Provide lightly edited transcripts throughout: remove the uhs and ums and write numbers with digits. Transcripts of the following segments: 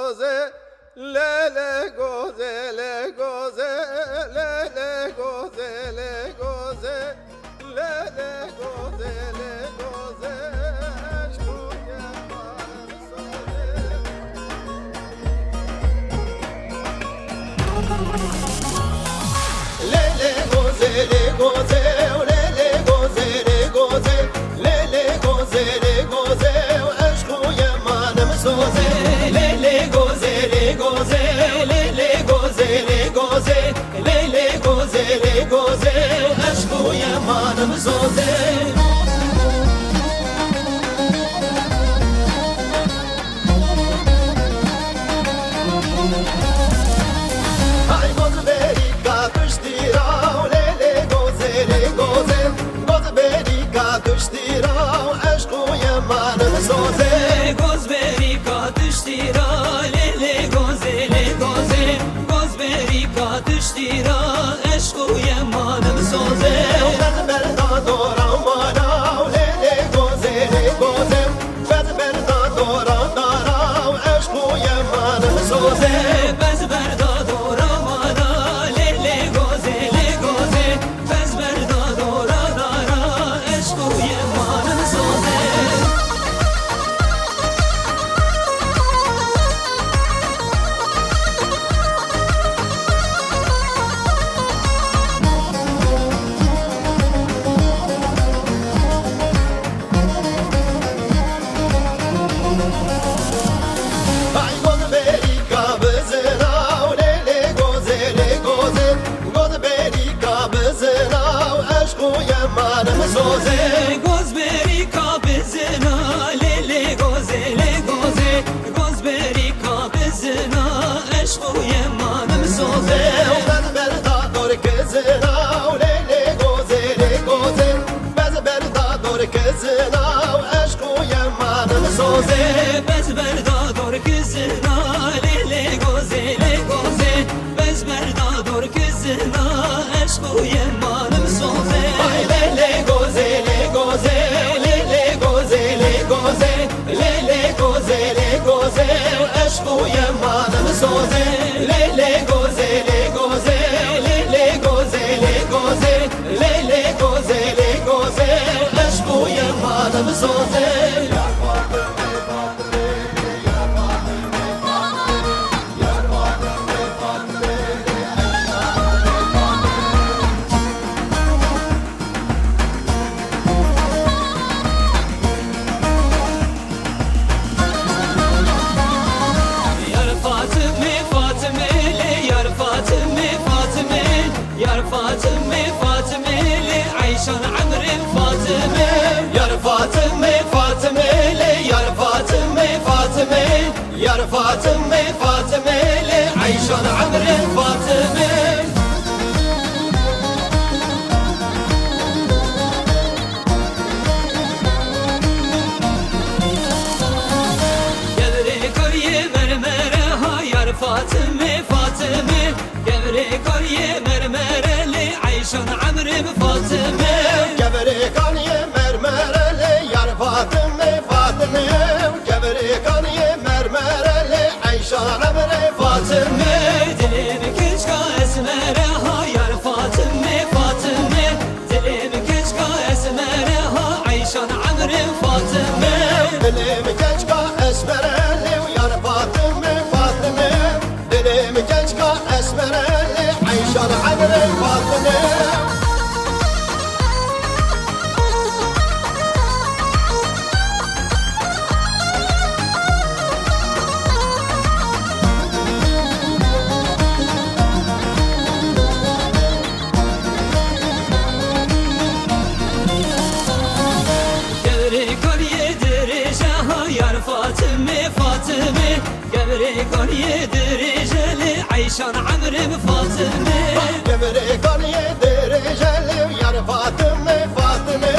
goze, lele goze, le goze, lele goze, le goze, lele goze, le goze, shkuja marë soze. Lele goze, le goze, lele goze, le goze, lele goze, le goze, shkuja marë soze. Lele goze, le goze, lele goze, le goze, lele goze, le goze, shkuja marë soze. Aj goze beri ka të shtirau, lele goze, le goze, goze beri ka të shtirau, shkuja marë soze. Gozberi ka të shtira, lele goze, le goze, gozberi ka të shtira, e shkuje manë më soze. Vetë berda dora u marau, lele goze, le goze, vetë berda dora u darau, e shkuje manë më soze. Bez berda dora mana, lele goze, le goze, bez berda dora dara, e shkuje manë më soze. Aj goze beri ka bëzërau, lele goze, le goze, goze beri ka bëzërau, e shkuje manë më soze. Gozberi ka bezena, lele goze, le goze, gozberi ka bezena, e shkuje manë më soze. Vetë berda dorë këzërau, lele goze, le goze, vetë berda dorë këzërau, e shkuje manë më soze. Bez berda dor kızına, lele goze, le goze, bez berda dor kızına, eşku yemanım soze. Ay lele goze, le goze, lele goze, le goze, lele goze, le goze, aşku yamanım soze. Lele goze, le goze, lele goze, le goze, lele goze, le goze, aşku yamanım soze. Yar Fatıme, Fatımeli, yar Fatıme, Fatıme, yar Fatıme, Fatımeli, Ayşan Amr'in Fatıme. Yar Fatıme, Fatımeli, yar Fatıme, Fatıme, yar Fatıme, Fatımeli, Ayşan Amr'in Fatıme. Gevre karye mermere ha yar Fatıme, Fatıme, gevre karye mermereli, Ayşan Amr'in Fatıme. Gevre kanye mermereli, yar Fatıme, Fatıme, gevre kanye mermereli, Ayşan Amr'in Fatıme. Dilim küçka esmere ha yar Fatıme, Fatıme, dilim küçka esmere ha Ayşan Amr'in Fatıme. Dilim gençka esmereli, yar Fatıme, Fatıme, dilim gençka esmereli, Ayşan Amr'in Fatıme. Gevre karye derece ha yar Fatıme, Fatıme, gevre karye dereceli, Ayşan Amr'in Fatıme. Gevre kanye dereceli, yar Fatıme, Fatıme,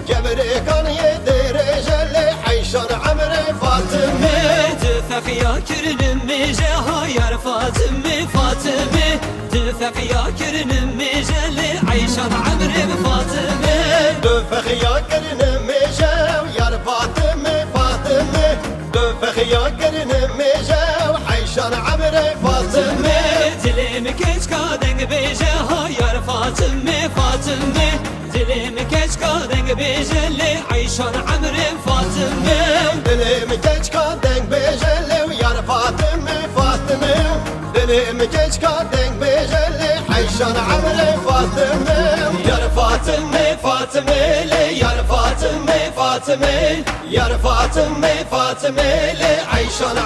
gevre kanye dereceli, Ayşan Amr'in Fatıme. Tüfek yakırının mecaha yar Fatıme, Fatıme, tüfek yakırının meceli, Ayşan Amr'in Fatıme. Tüfek yakırının mecel, yar Fatıme, Fatıme, tüfek yakırının mecel, عيشان عمري فاطمة دلم كشكا دنگ بيجه هايار فاطمة فاطمة دلم كشكا دنگ بيجه لي عيشان عمري فاطمة دلم كشكا دنگ بيجه لي ويار فاطمة فاطمة دلم كشكا دنگ بيجه لي عيشان عمري فاطمة يار فاطمة فاطمة لي يار فاطمة فاطمة يار فاطمة فاطمة لي عيشان